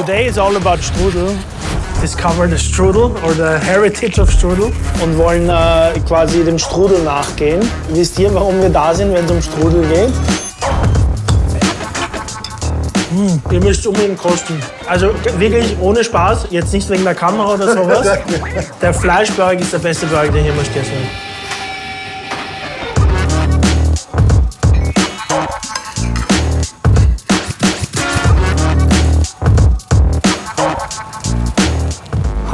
Today is all about Strudel. Discover the Strudel or the heritage of Strudel und wollen quasi dem Strudel nachgehen. Wisst ihr, warum wir da sind, wenn es um Strudel geht? Ihr müsst unbedingt kosten. Also wirklich ohne Spaß, jetzt nicht wegen der Kamera oder sowas. Der Fleischburger ist der beste Burger, den ich jemals gegessen habe.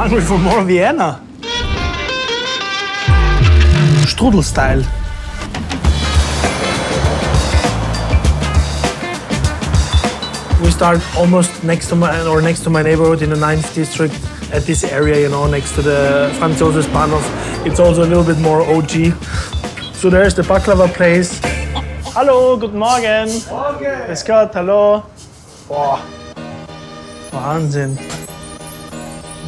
Hungry for more Vienna. Strudel-Style. We start almost next to my neighborhood in the 9th district at this area, you know, next to the Franz Josef Bahnhof. It's also a little bit more OG. So there's the baklava place. Hallo, guten Morgen. Morgen. Grüß Gott, hallo. Boah, Wahnsinn.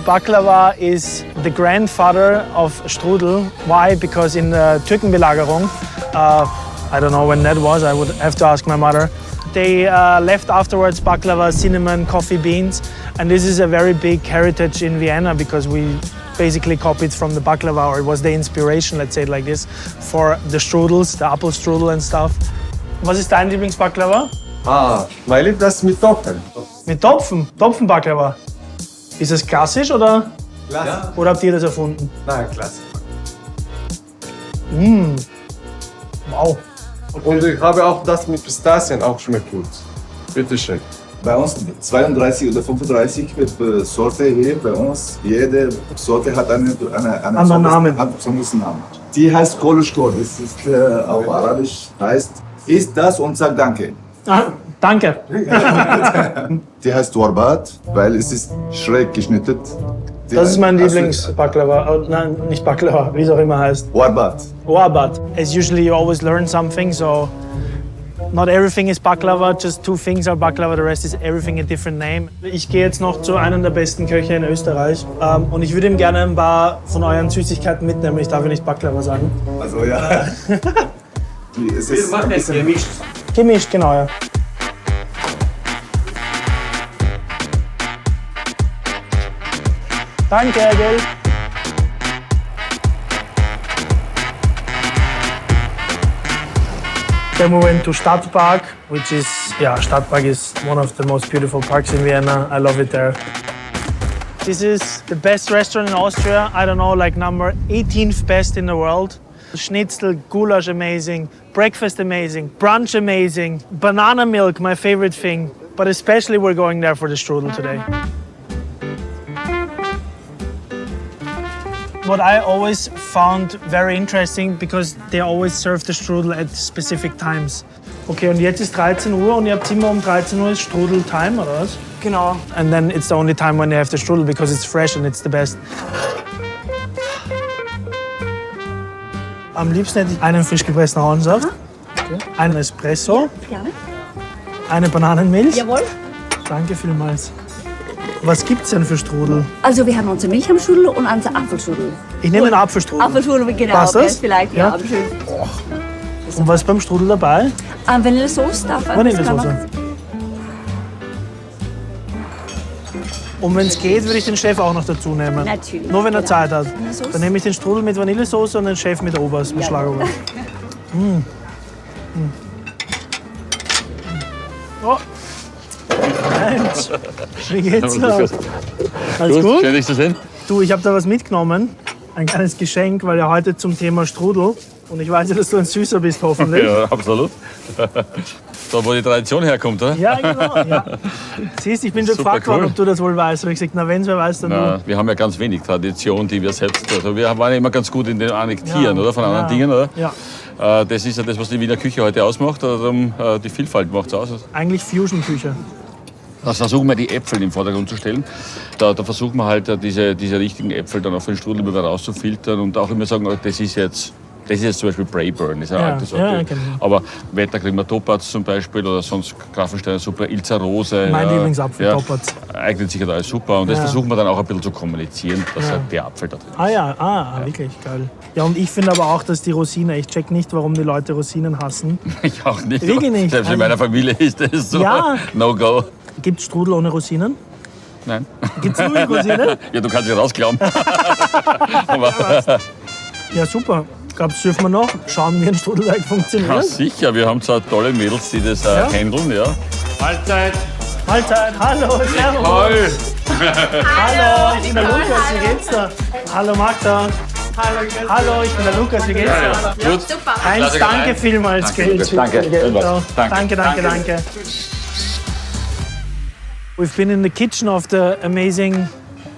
Baklava is the grandfather of Strudel. Why? Because in the Türkenbelagerung, I don't know when that was, I would have to ask my mother. They left afterwards baklava, cinnamon, coffee beans, and this is a very big heritage in Vienna because we basically copied from the baklava, or it was the inspiration, let's say it like this, for the strudels, the apple strudel and stuff. Was ist dein Lieblingsbaklava? Mein Lieblings mit Topfen. Mit Topfen? Topfenbaklava? Ist es klassisch oder? Klassisch. Oder habt ihr das erfunden? Nein, klassisch. Wow. Und ich habe auch das mit Pistazien, auch schmeckt gut. Bitte schön. Bei uns 32 oder 35 Sorte hier bei uns. Jede Sorte hat einen anderen Namen. besonderen Namen. Die heißt Koluschko. Das ist auf Arabisch heißt isst das und sag Danke. Danke. Die heißt Warbat, weil es ist schräg geschnitten. Das ist mein Lieblingsbaklava. Nein, nicht Baklava, wie es auch immer heißt. Warbat. Warbat. As usually you always learn something, so not everything is baklava, just 2 things are baklava, the rest is everything a different name. Ich gehe jetzt noch zu einem der besten Köche in Österreich und ich würde ihm gerne ein paar von euren Süßigkeiten mitnehmen. Ich darf ja nicht Baklava sagen. Also ja. Es ist ein bisschen gemischt. Gemischt, genau, ja. Danke, gell? Then we went to Stadtpark, which is, Stadtpark is one of the most beautiful parks in Vienna. I love it there. This is the best restaurant in Austria. I don't know, like number 18th best in the world. Schnitzel, goulash amazing, breakfast amazing, brunch amazing, banana milk, my favorite thing. But especially we're going there for the strudel today. What I always found very interesting, because they always serve the strudel at specific times. Okay, und jetzt ist 13 Uhr und ihr habt immer um 13 Uhr ist Strudel Time, oder was? Genau. And then it's the only time when they have the strudel because it's fresh and it's the best. Am liebsten hätte ich einen frisch gepressten Ahornsaft, einen Espresso, Gerne. eine Bananenmilch. Jawohl. Danke vielmals. Was gibt's denn für Strudel? Also wir haben unsere Milch am Strudel und unsere Apfelstrudel. Ich nehme einen Apfelstrudel. Apfelstrudel, genau. Passt das? Vielleicht, ja. Schön. Und was ist beim Strudel dabei? Vanillesoße darf man. Vanillesoße. Und wenn es geht, würde ich den Chef auch noch dazu nehmen. Natürlich. Nur wenn er Zeit hat. Vanillesoße? Dann nehme ich den Strudel mit Vanillesoße und den Chef mit Oberst, mit Schlagoberst. Oh. Mensch, wie geht's noch? Alles gut? Schön, dich zu sehen. Du, ich habe da was mitgenommen. Ein kleines Geschenk, weil ja heute zum Thema Strudel. Und ich weiß ja, dass du ein Süßer bist, hoffentlich. Ja, absolut. Da, wo die Tradition herkommt, oder? Ja, genau. Ja. Siehst, ich bin schon Super gefragt worden, cool. ob du das wohl weißt. Habe ich gesagt, na, wenn es wer weiß, dann Na, du. wir haben ja ganz wenig Tradition, die wir selbst. Also wir waren ja immer ganz gut in den Annektieren, Ja. oder? Von anderen Ja. Dingen, oder? Ja. Das ist ja das, was die Wiener Küche heute ausmacht. Die Vielfalt macht es aus. Eigentlich Fusion-Küche. Da versuchen wir, die Äpfel in den Vordergrund zu stellen. Da versuchen wir halt, diese richtigen Äpfel dann auf den Strudel immer rauszufiltern und auch immer sagen, das ist jetzt zum Beispiel Braeburn, das ist eine Ja, alte Sorte. ja, genau. Aber Wetter kriegen wir Topaz zum Beispiel oder sonst Grafensteiner Super, Ilzer Rose. Mein Lieblingsapfel, Topaz. Eignet sich ja da alles super und das Ja. versuchen wir dann auch ein bisschen zu kommunizieren, dass Ja. halt der Apfel da drin ist. Wirklich geil. Ja, und ich finde aber auch, dass die Rosine, ich check nicht, warum die Leute Rosinen hassen. Ich auch nicht. Wirklich nicht. Selbst in meiner Familie ist das so. Ja. No go. Gibt es Strudel ohne Rosinen? Nein. Gibt's Louis-Cousine? Ja, du kannst ja rausklauen. Aber, Ja, super. Glaubst du, dürfen wir noch schauen, wie ein Strudelteig ja, funktioniert? sicher, wir haben so tolle Mädels, die das handeln. Ja. Mahlzeit, hallo, servus. Toll! Hallo, ich bin der Lukas, wie geht's dir? Hallo Magda. Hallo, ich bin der Lukas, wie geht's dir? Gut. Heinz, danke vielmals, gell? Danke. Danke. We've been in the kitchen of the amazing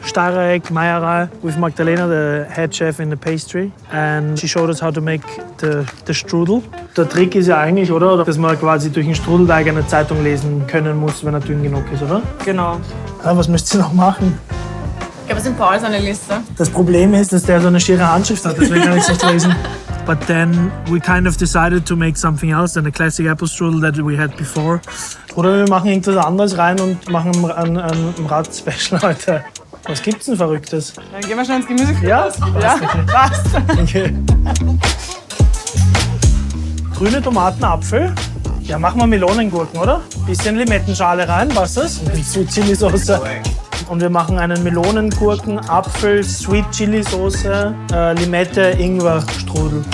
Stareck Meierei with Magdalena, the head chef in the pastry, and she showed us how to make the Strudel. Der Trick ist ja eigentlich, oder, dass man quasi durch den Strudelteig eine Zeitung lesen können muss, wenn er dünn genug ist, oder? Genau. Ja, was müsst ihr noch machen? Ich glaube, es sind Paul seine Liste. Das Problem ist, dass der so eine schiere Handschrift hat, deswegen kann ich es nicht lesen. But then we kind of decided to make something else than the classic apple strudel that we had before. Oder wir machen irgendwas anderes rein und machen ein Rad-Special heute. Was gibt's denn Verrücktes? Dann gehen wir schnell ins Gemüse. Ja? Ja, passt. Okay. Grüne Tomaten, Apfel. Ja, machen wir Melonengurken, oder? Bisschen Limettenschale rein, was ist das? Und Sweet Chili Soße. Und wir machen einen Melonengurken, Apfel, Sweet Chili Soße, Limette, Ingwer, Strudel.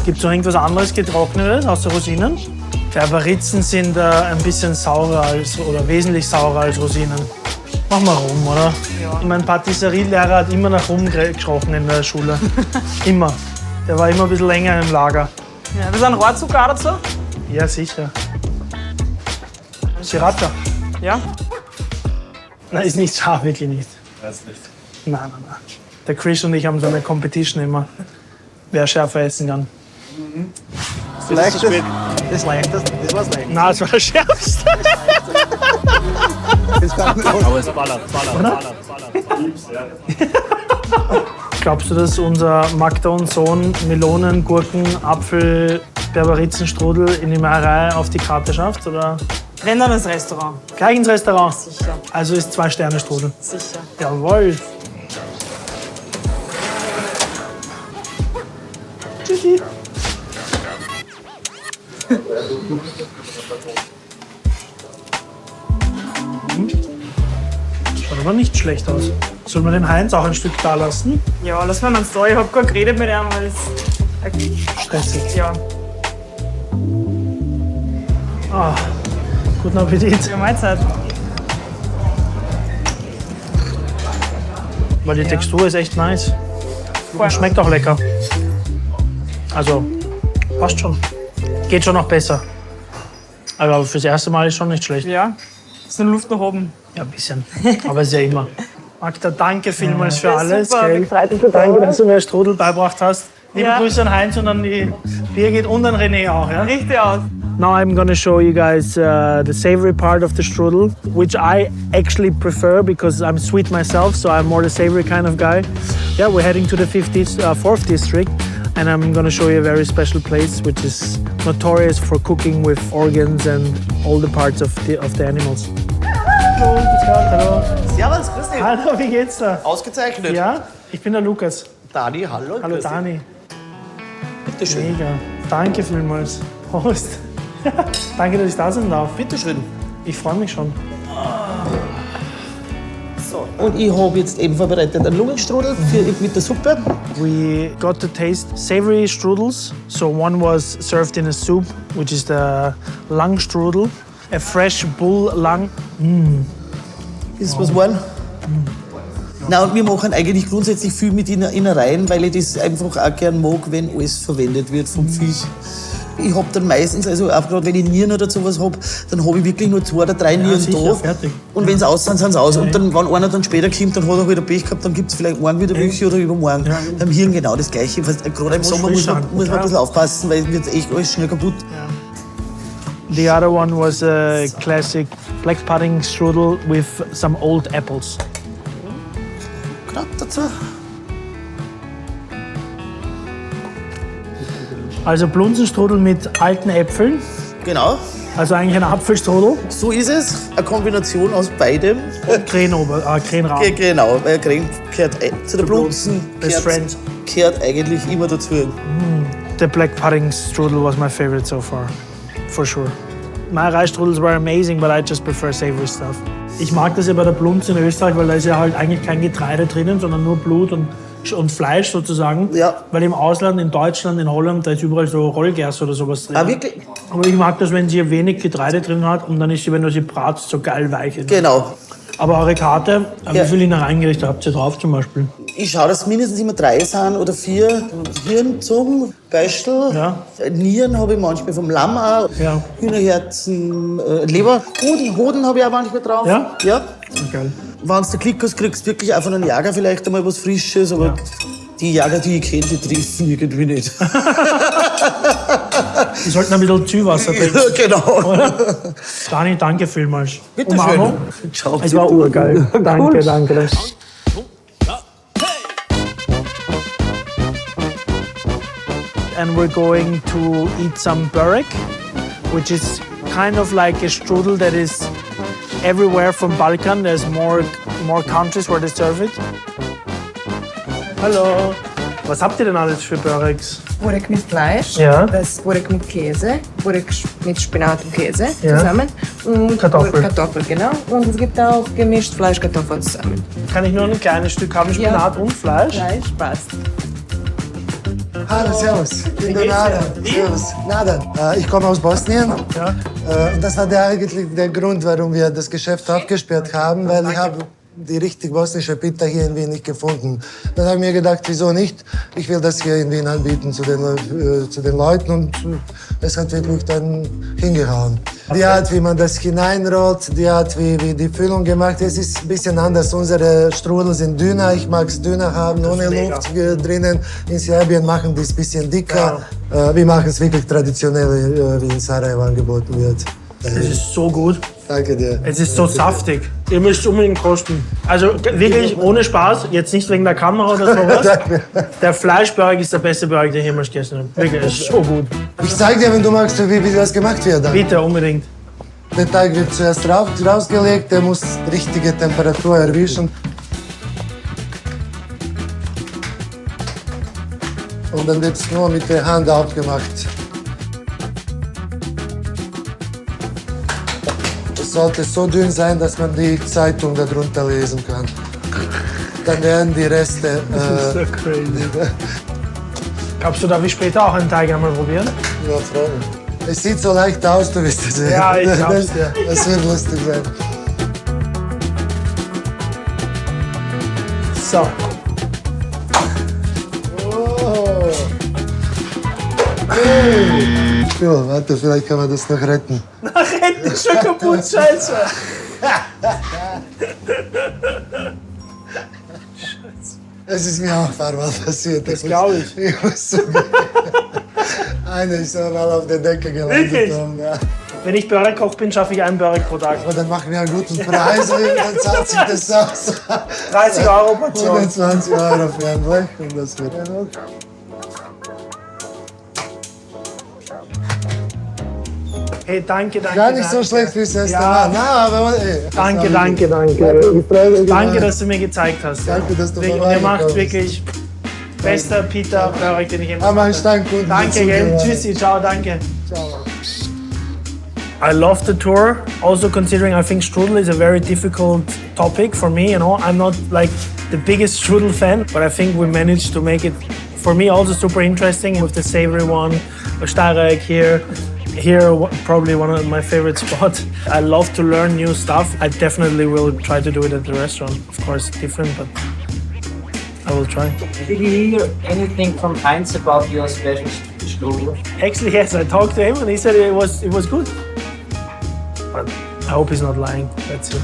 Gibt es noch irgendwas anderes Getrocknetes außer Rosinen? Berberitzen sind ein bisschen saurer oder wesentlich saurer als Rosinen. Machen wir Rum, oder? Ja. Mein Patisserielehrer hat immer nach Rum gerochen in der Schule. Immer. Der war immer ein bisschen länger im Lager. Ja, wir sind Rohrzucker dazu. Ja, sicher. Sriracha. Ja. Nein, ist nicht scharf, wirklich nicht. Weiß nicht. Nein. Der Chris und ich haben so eine Competition immer, wer schärfer essen kann. Das war's leicht. Nein, das war das Schärfste. Aber es ballert. Glaubst du, dass unser Magda und Sohn Melonen, Gurken, Apfel, Berberitzen-Strudel in die Meierei auf die Karte schafft? Oder Wenn dann ins Restaurant. gleich ins Restaurant? Sicher. Also ist 2-Sterne-Strudel. Sicher. Jawohl. Tschüssi. Schaut aber nicht schlecht aus. Soll man den Heinz auch ein Stück da lassen? Ja, lass mal so. Ich hab gerade geredet mit ihm, weil es. Stressig. Ja. Ah, guten Appetit. Ja, Mahlzeit. Weil die Textur ist echt nice. Und schmeckt auch lecker. Also, passt schon. Geht schon noch besser. Aber fürs erste Mal ist schon nicht schlecht. Ja. Ist eine Luft nach oben. Ja, ein bisschen. Aber ist ja immer. Magda, danke vielmals für alles. super. Gell? Danke, dass du mir Strudel beigebracht hast. Liebe Ja. Grüße an Heinz und an die Birgit und an René auch. Ja? Richtig aus. Now I'm gonna show you guys the savory part of the strudel, which I actually prefer because I'm sweet myself, so I'm more the savory kind of guy. Yeah, we're heading to the 4th district, and I'm gonna show you a very special place, which is notorious for cooking with organs and all the parts of the animals. Hallo, grüß Gott, hallo. Servus, grüß dich. Hallo, wie geht's da? Ausgezeichnet. Ja, ich bin der Lukas. Dani, hallo. Hallo grüß dich. Dani. Bitte schön. Mega. Danke vielmals. Prost. Danke, dass ich da sein darf. Bitte schön. Ich freue mich schon. So, und ich habe jetzt eben vorbereitet einen Lungenstrudel mit der Suppe. We got to taste savory strudels. So one was served in a soup, which is the lung strudel. A fresh bull lung. Ist was geworden? Nein, und wir machen eigentlich grundsätzlich viel mit Innereien, weil ich das einfach auch gern mag, wenn alles verwendet wird vom Fisch. Ich habe dann meistens, also auch gerade wenn ich Nieren oder sowas habe, dann habe ich wirklich nur 2 oder 3 Nieren sicher, da. fertig. Und wenn sie aus sind, sind sie aus. Und dann, wenn einer dann später kommt, dann hat er wieder Pech gehabt, dann gibt es vielleicht morgen wieder welche oder übermorgen. Beim Hirn genau das Gleiche. Gerade im Sommer muss man ein bisschen aufpassen, weil wird echt alles schnell kaputt. The other one was a classic black pudding strudel with some old apples. Gerade dazu. Also Blunzenstrudel mit alten Äpfeln. Genau, Also eigentlich ein Apfelstrudel. so ist es. Eine Kombination aus beidem. Krenrahm. Genau, weil Creme gehört zu der Blunzen. Best friend. Gehört eigentlich immer dazu. The black pudding strudel was my favorite so far, for sure. my Reisstrudels were amazing, but I just prefer savory stuff. Ich mag das ja bei der Blunz in Österreich, weil da ist ja halt eigentlich kein Getreide drinnen, sondern nur Blut und Fleisch sozusagen. Ja. Weil im Ausland, in Deutschland, in Holland, da ist überall so Rollgerste oder sowas drin. Ah, wirklich? Aber ich mag das, wenn sie wenig Getreide drin hat und dann ist sie, wenn du sie bratst, so geil weich. Genau. Aber eure Karte, Ja. wie viele Innereingerichte habt ihr drauf zum Beispiel? Ich schaue, dass mindestens immer 3 sind oder 4. Hirnzungen, Beistel, Ja. Nieren habe ich manchmal vom Lamm auch, Ja. Hühnerherzen, Leber, Hoden habe ich auch manchmal drauf. Ja? Ja. Geil. Wenn du Klick hast, kriegst du wirklich auch von einem Jager vielleicht einmal was Frisches, aber die Jager, die ich kenne, die treffen irgendwie nicht. Die sollten ein bisschen Ziehwasser trinken. Genau. Dani, danke vielmals. Bitte Umarmung. schön. Ciao. Es war urgeil. Danke, danke. And we're going to eat some börek, which is kind of like a strudel that is everywhere from Balkan. There's more countries where they serve it. Hallo. Was habt ihr denn alles für Böreks? Burek mit Fleisch, Ja. das Burek mit Käse, Burek mit Spinat und Käse Ja. zusammen und Kartoffel. Kartoffel, genau. Und es gibt auch gemischt Fleisch-Kartoffeln zusammen. Kann ich nur ein kleines Stück haben, Spinat und Fleisch? Fleisch passt. Hallo, servus. Ich bin der Nadan. Servus. Nadan. Ich komme aus Bosnien. Ja. Und das war eigentlich der Grund, warum wir das Geschäft abgesperrt haben, weil ich habe die richtig bosnische Pita hier in Wien nicht gefunden. Dann habe ich mir gedacht, wieso nicht? Ich will das hier in Wien anbieten zu den Leuten und es hat wirklich dann hingehauen. Die Art, wie man das hineinrollt, die Art, wie die Füllung gemacht ist, ist ein bisschen anders. Unsere Strudel sind dünner. Ich mag es dünner haben, ohne Luft drinnen. In Serbien machen die es ein bisschen dicker. Wir machen es wirklich traditionell, wie in Sarajevo angeboten wird. Es ist so gut. Danke dir. Es ist so saftig. Ihr müsst unbedingt kosten. Also wirklich ohne Spaß, jetzt nicht wegen der Kamera oder sowas. Danke. Der Fleischbörek ist der beste Börek, den ich jemals gegessen habe. Wirklich, es ist so gut. Ich zeig dir, wenn du magst, wie das gemacht wird. Dann. Bitte, unbedingt. Der Teig wird zuerst rausgelegt, der muss richtige Temperatur erwischen. Und dann wird es nur mit der Hand aufgemacht. Es sollte so dünn sein, dass man die Zeitung darunter lesen kann. Dann werden die Reste... So crazy. Glaubst du, darf ich später auch einen Teig einmal probieren? Ja, Freunde. Es sieht so leicht aus, du wirst es sehen. Ja, ich glaub's dir. Das wird lustig sein. So. Oh. Hey. Ja, warte, vielleicht kann man das noch retten. Retten ist schon kaputt, Scheiße. Es ist mir auch ein paar Mal passiert. Das glaube ich. Ich muss zugeben. Einer ist mal auf der Decke gelandet. Wirklich? Ja. Wenn ich Börek-Koch bin, schaffe ich einen Börek pro Tag. Aber dann machen wir einen guten Preis und dann zahlt sich das aus. 30 € Portion. 120 € für ein Blech und das wird dann auch. Hey, danke, danke. Gar nicht so danke. schlecht wie das erste Ja. Mal. Na, aber ey, Danke, danke, danke. Ich freue mich. Danke, dass du mir gezeigt hast. Danke, dass du Und ihr vorbeigekommen macht bist. wirklich bester Pita Börek, den ich jemals Aber ein hatte. Stammkunden. Danke, gell? Tschüssi, ciao, danke. I love the tour. Also considering I think strudel is a very difficult topic for me, you know. I'm not like the biggest strudel fan, but I think we managed to make it, for me, also super interesting with the savory one, Starek here. Here, probably one of my favorite spots. I love to learn new stuff. I definitely will try to do it at the restaurant. Of course, different, but I will try. Did you hear anything from Heinz about your special strudel? Actually, yes, I talked to him and he said it was good. But I hope he's not lying. That's it.